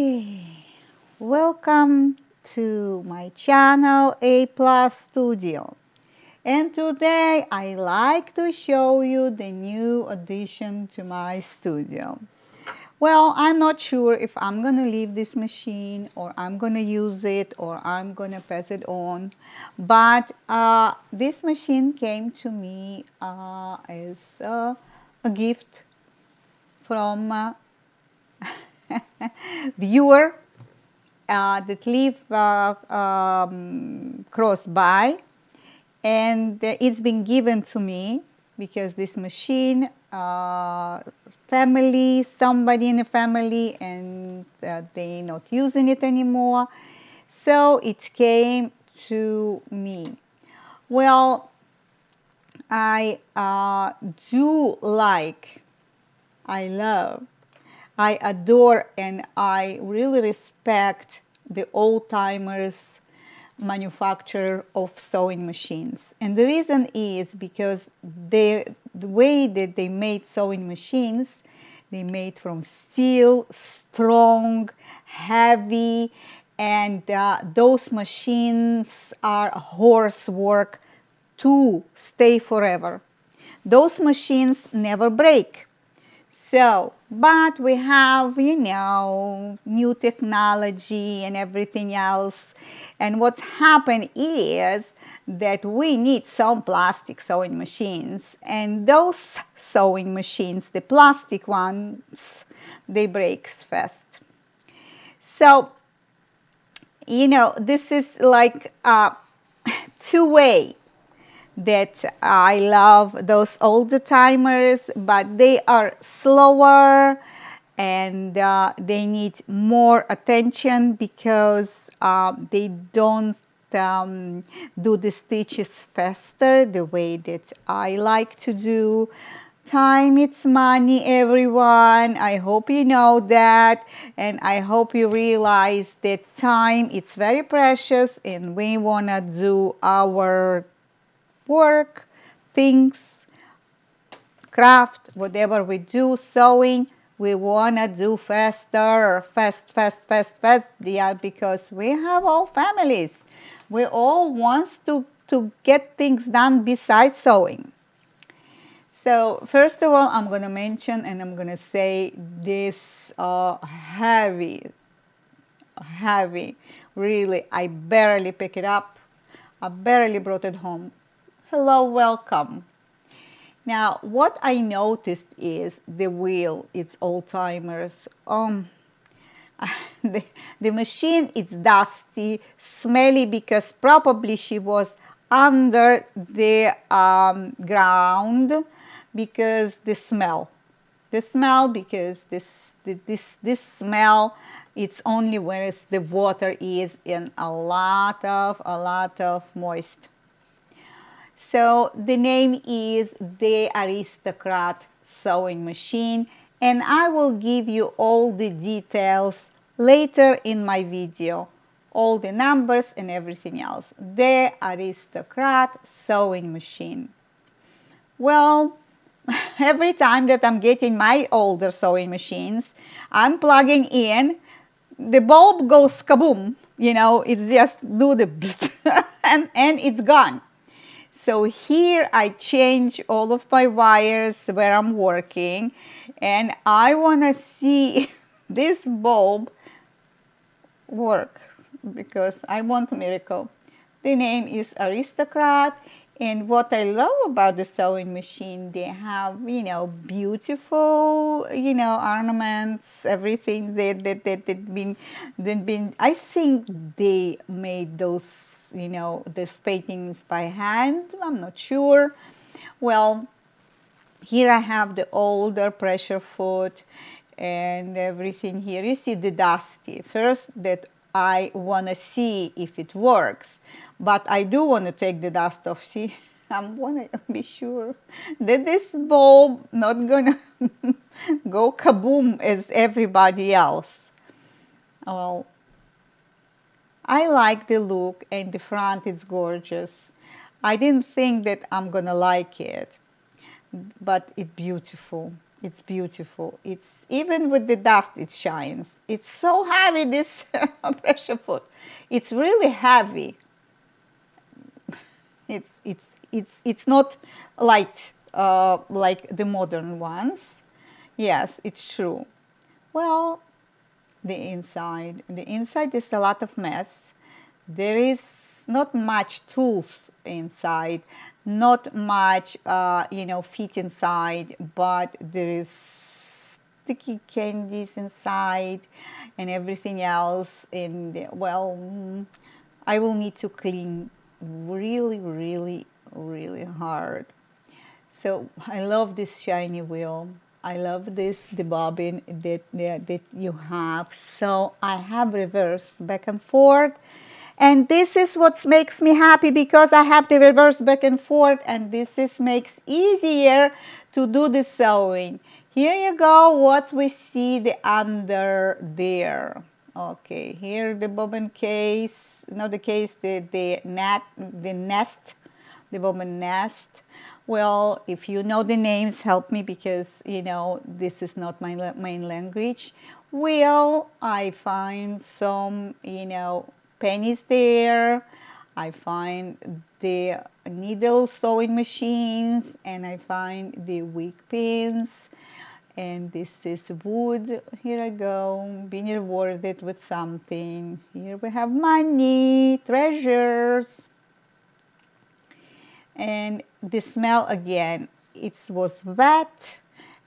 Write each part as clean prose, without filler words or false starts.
Okay, welcome to my channel A Plus Studio. And today I like to show you the new addition to my studio. Well, I'm not sure if I'm gonna leave this machine or I'm gonna use it or I'm gonna pass it on, but this machine came to me as a gift from viewer that live close by, and it's been given to me because this machine, somebody in the family, and they not using it anymore, so it came to me. Well, I do like, I love, I adore, and I really respect the old-timers manufacturer of sewing machines. And the reason is because the way that they made sewing machines, they made from steel, strong, heavy, and those machines are horse work to stay forever. Those machines never break. So, but we have, new technology and everything else. And what's happened is that we need some plastic sewing machines. And those sewing machines, the plastic ones, they break fast. So, this is like a two-way that I love those older timers, but they are slower and they need more attention because they don't do the stitches faster the way that I like to do. Time it's money, everyone. I hope you know that, and I hope you realize that time it's very precious, and we want to do our work, things, craft, whatever we do, sewing, we want to do faster, fast, yeah, because we have all families. We all want to get things done besides sewing. So first of all, I'm going to mention and I'm going to say this heavy, really, I barely pick it up. I barely brought it home. Hello, welcome. Now, what I noticed is the wheel, it's old-timers. The, the machine is dusty, smelly, because probably she was under the ground, because the smell. Because this smell, it's only where the water is in a lot of moist. So the name is the Aristocrat sewing machine, and I will give you all the details later in my video, all the numbers and everything else. The Aristocrat sewing machine. Well, every time that I'm getting my older sewing machines, I'm plugging in, the bulb goes kaboom, it's just do the and it's gone. So here I change all of my wires where I'm working, and I want to see this bulb work because I want a miracle. The name is Aristocrat, and what I love about the sewing machine, they have, beautiful, ornaments, everything that been, I think they made those paintings by hand. I'm not sure. Well, here I have the older pressure foot and everything here. You see the dusty. First, that I want to see if it works, but I do want to take the dust off. See, I want to be sure that this bulb not gonna go kaboom as everybody else. Well, I like the look, and the front is gorgeous. I didn't think that I'm gonna like it, but it's beautiful. It's beautiful. It's even with the dust, it shines. It's so heavy, this pressure foot. It's really heavy. It's not light like the modern ones. Yes, it's true. Well, the inside is a lot of mess. There is not much tools inside, not much feet inside, but there is sticky candies inside and everything else. And well, I will need to clean really, really, really hard. So I love this shiny wheel. I love this, the bobbin that you have. So I have reverse back and forth. And this is what makes me happy because I have the reverse back and forth, and this is makes easier to do the sewing. Here you go, what we see the under there. Okay, here the bobbin case, not the case, the nest, the bobbin nest. Well, if you know the names, help me because this is not my main language. Well, I find some pennies there. I find the needle sewing machines, and I find the wig pins. And this is wood. Here I go, being rewarded with something. Here we have money, treasures. And the smell again, it was wet,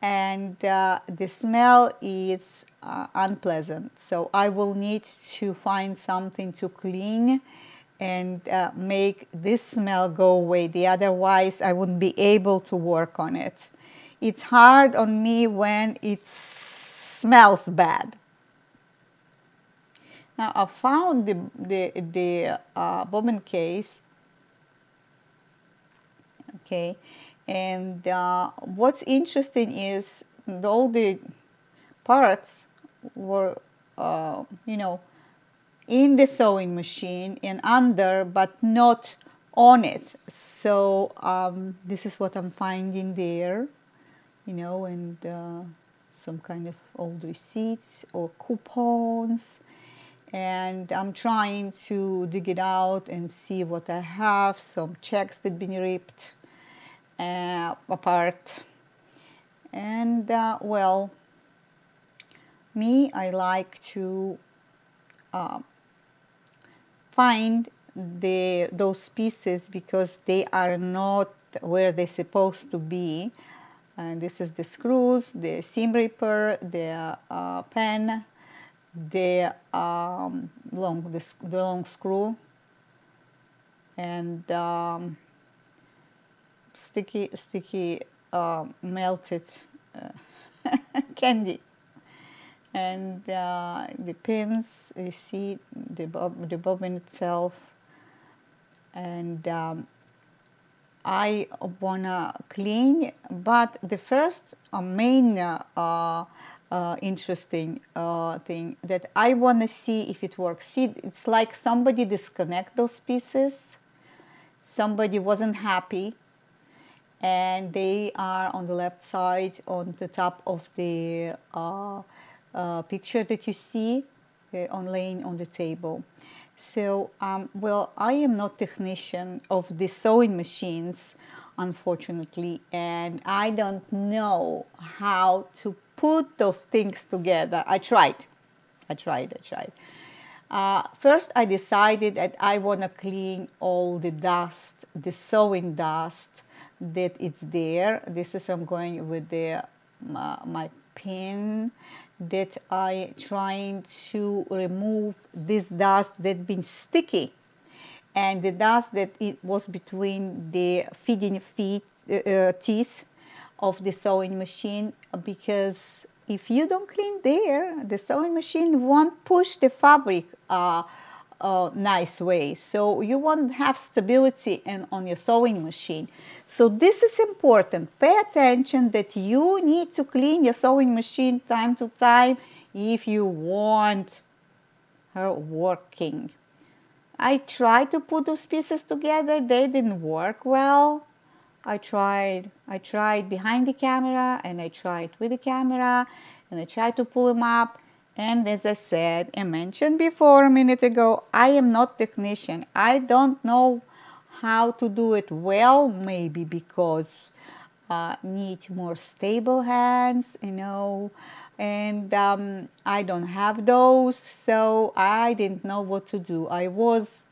and the smell is unpleasant. So I will need to find something to clean and make this smell go away. Otherwise, I wouldn't be able to work on it. It's hard on me when it smells bad. Now I found the bobbin case. Okay, and what's interesting is all the parts were, in the sewing machine and under, but not on it. So this is what I'm finding there, and some kind of old receipts or coupons. And I'm trying to dig it out and see what I have. Some checks that been ripped apart. And well, I like to find those pieces because they are not where they're supposed to be. And this is the screws, the seam ripper, the pen, the long screw, and sticky melted candy. And the pins, you see the bobbin itself. And I wanna clean, but the first main interesting thing that I wanna see if it works. See, it's like somebody disconnect those pieces. Somebody wasn't happy, and they are on the left side on the top of the picture that you see on laying on the table. So, well, I am not technician of the sewing machines, unfortunately, and I don't know how to put those things together. I tried. First, I decided that I want to clean all the dust, the sewing dust that is there. This is I'm going with my pin that I trying to remove this dust that been sticky, and the dust that it was between the feeding teeth of the sewing machine, because if you don't clean there, the sewing machine won't push the fabric nice way. So you won't have stability on your sewing machine. So this is important. Pay attention that you need to clean your sewing machine time to time if you want her working. I tried to put those pieces together. They didn't work well. I tried behind the camera, and I tried with the camera, and I tried to pull them up. And as I said and mentioned before a minute ago, I am not technician. I don't know how to do it well, maybe because need more stable hands, and I don't have those, so I didn't know what to do. I wasn't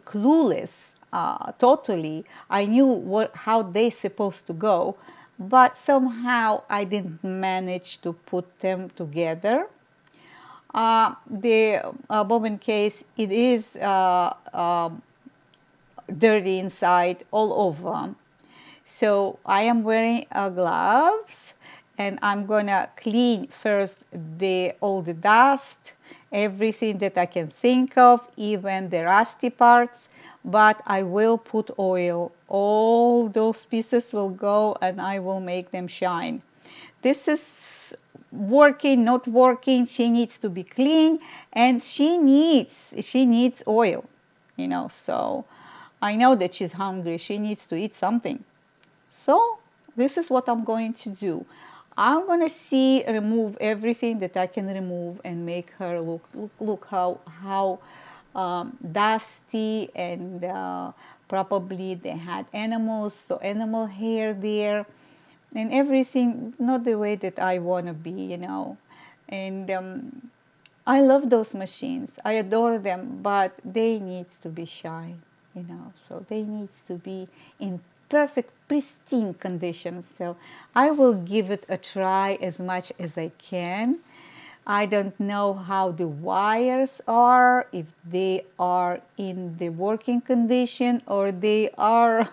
clueless totally. I knew how they supposed to go, but somehow I didn't manage to put them together. The bobbin case, it is dirty inside all over. So I am wearing gloves, and I'm gonna clean first all the dust, everything that I can think of, even the rusty parts. But I will put oil. All those pieces will go, and I will make them shine. This is working, not working. She needs to be clean, and she needs oil. So I know that she's hungry. She needs to eat something. So this is what I'm going to do. I'm going to remove everything that I can remove and make her look how dusty, and probably they had animals, so animal hair there, and everything not the way that I want to be. And I love those machines. I adore them, but they need to be shy. So they need to be in perfect, pristine condition. So I will give it a try as much as I can. I don't know how the wires are, if they are in the working condition or they are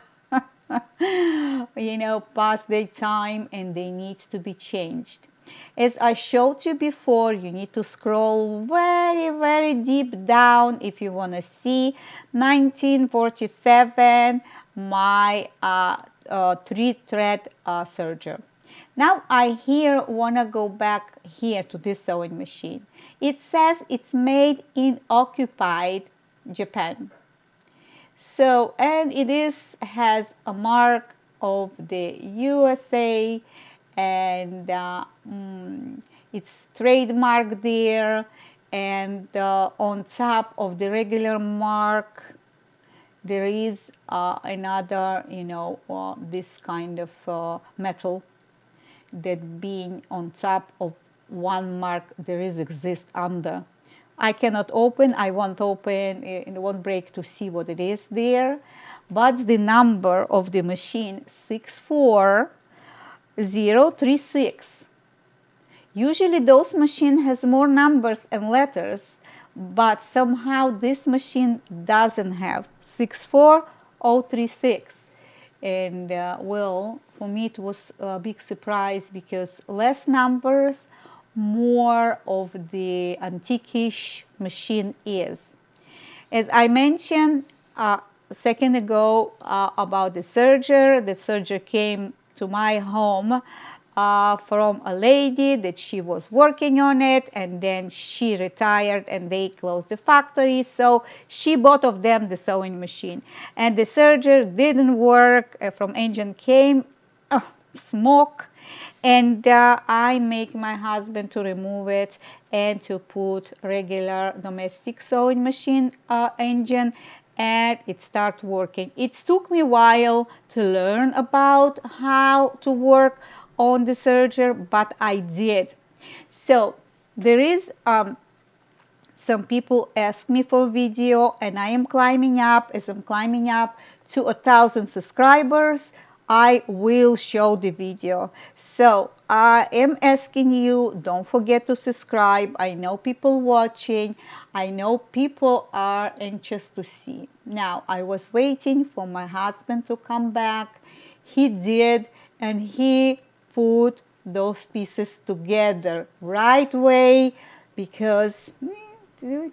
past their time and they need to be changed. As I showed you before, you need to scroll very, very deep down if you want to see 1947, my three-thread serger. Now I here want to go back here to this sewing machine. It says it's made in occupied Japan. So, and has a mark of the USA, and it's trademark there, and on top of the regular mark there is another, this kind of metal that being on top of one mark there is exist under. I cannot open, I won't open, it won't break to see what it is there, but the number of the machine 64036. Usually those machine has more numbers and letters, but somehow this machine doesn't have 64036. And well, for me it was a big surprise because less numbers, more of the antiquish machine is. As I mentioned a second ago about the serger came to my home from a lady that she was working on it, and then she retired and they closed the factory, so she bought of them the sewing machine, and the serger didn't work. From engine came smoke, and I make my husband to remove it and to put regular domestic sewing machine engine, and it started working. It took me a while to learn about how to work on the serger, but I did. So there is some people ask me for video, and I am climbing up. As I'm climbing up to 1,000 subscribers, I will show the video. So I am asking you, don't forget to subscribe. I know people watching. I know people are anxious to see. Now, I was waiting for my husband to come back. He did, and he put those pieces together right way, because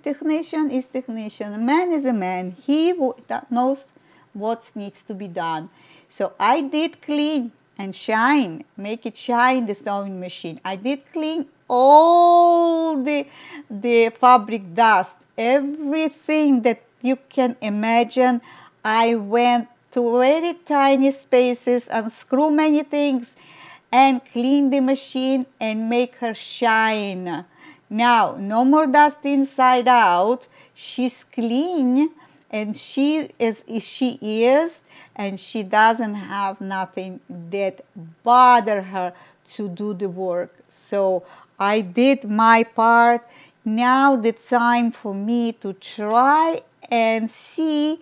technician is technician. A man is a man. He that knows what needs to be done. So I did clean and shine, make it shine the sewing machine. I did clean all the fabric dust, everything that you can imagine. I went to very tiny spaces, unscrew many things, and clean the machine and make her shine. Now, no more dust inside out. She's clean and she is and she doesn't have nothing that bother her to do the work. So I did my part. Now the time for me to try and see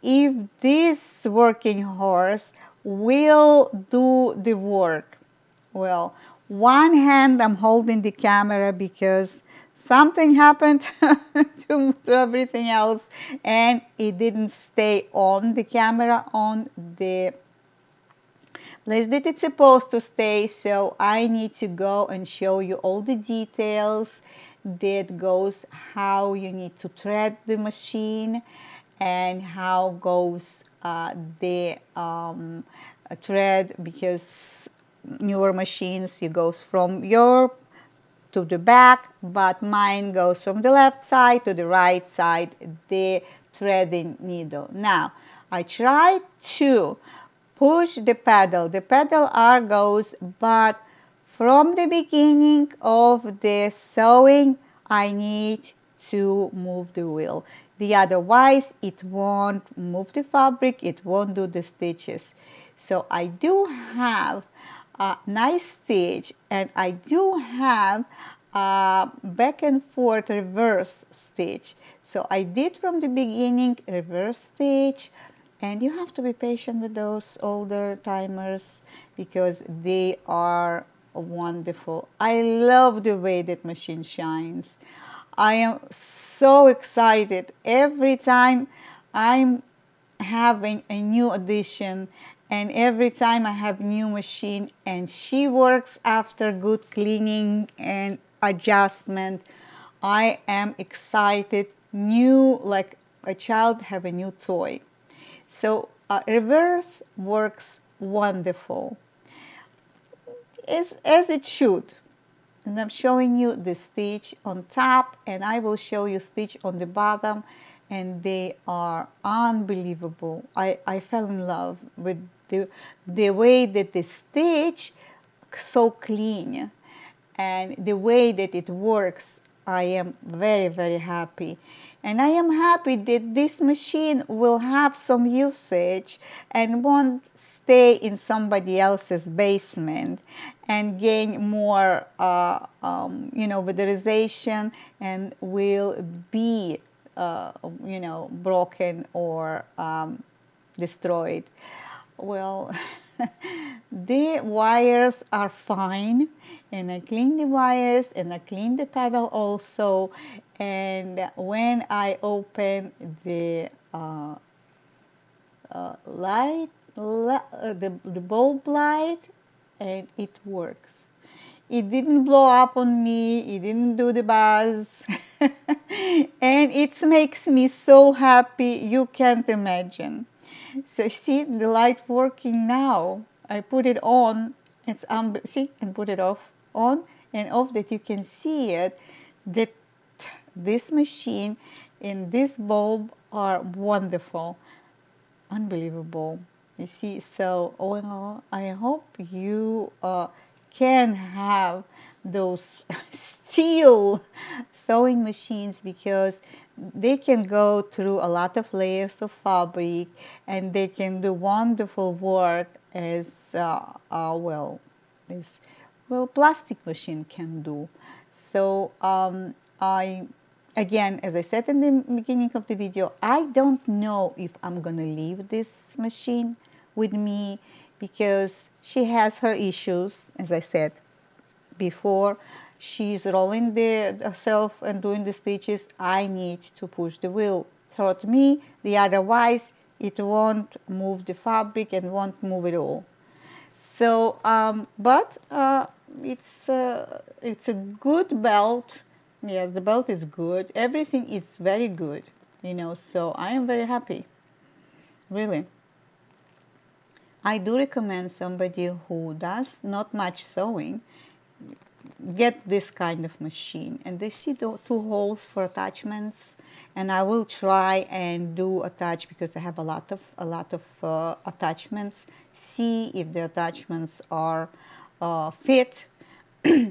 if this working horse will do the work. Well, one hand I'm holding the camera because something happened to everything else and it didn't stay on the camera on the place that it's supposed to stay. So I need to go and show you all the details that goes how you need to thread the machine and how goes the thread, because newer machines you goes from your to the back, but mine goes from the left side to the right side, the threading needle. Now I try to push the pedal. The pedal R goes, but from the beginning of the sewing, I need to move the wheel. The otherwise, it won't move the fabric, it won't do the stitches. So I do have a nice stitch and I do have a back and forth reverse stitch. So I did from the beginning reverse stitch, and you have to be patient with those older timers because they are wonderful. I love the way that machine shines. I am so excited every time I'm having a new addition, and every time I have new machine and she works after good cleaning and adjustment. I am excited, new, like a child have a new toy. So reverse works wonderful, as it should. And I'm showing you the stitch on top, and I will show you stitch on the bottom, and they are unbelievable. I fell in love with the way that the stitch so clean and the way that it works. I am very, very happy. And I am happy that this machine will have some usage and won't stay in somebody else's basement and gain more, weatherization, and will be, broken or destroyed. Well, the wires are fine, and I clean the wires and I clean the pedal also. And when I open the the bulb light, and it works. It didn't blow up on me, it didn't do the buzz, and it makes me so happy you can't imagine. So see the light working now. I put it on, it's see, and put it off, on and off, that you can see it, that this machine and this bulb are wonderful. Unbelievable. You see, so well, I hope you can have those steel sewing machines, because they can go through a lot of layers of fabric and they can do wonderful work as as plastic machine can do. So I again, as I said in the beginning of the video, I don't know if I'm gonna leave this machine with me, because she has her issues. As I said before, she's rolling the herself and doing the stitches. I need to push the wheel toward me, the otherwise it won't move the fabric and won't move it all. So, but it's a good belt. Yes, the belt is good. Everything is very good, So I am very happy, really. I do recommend somebody who does not much sewing get this kind of machine. And they see the two holes for attachments, and I will try and do attach because I have a lot of attachments. See if the attachments are fit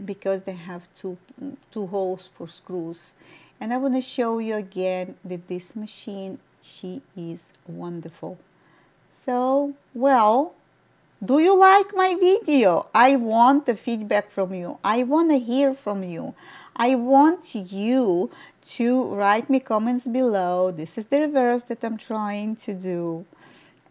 because they have two holes for screws. And I want to show you again that this machine, she is wonderful. So, well, do you like my video? I want the feedback from you. I want to hear from you. I want you to write me comments below. This is the reverse that I'm trying to do.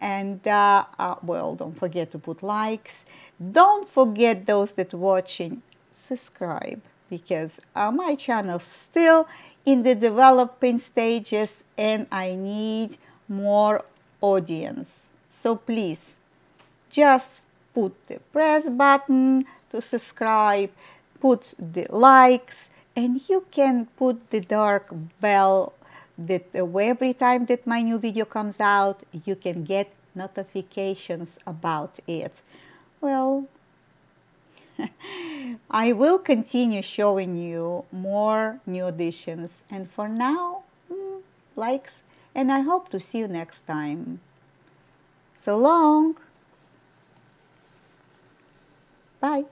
And well, don't forget to put likes. Don't forget, those that watching, subscribe, because my channel still in the developing stages and I need more audience. So please just put the press button to subscribe, put the likes, and you can put the dark bell that every time that my new video comes out, you can get notifications about it. Well, I will continue showing you more new additions, and for now, likes, and I hope to see you next time. So long. Bye.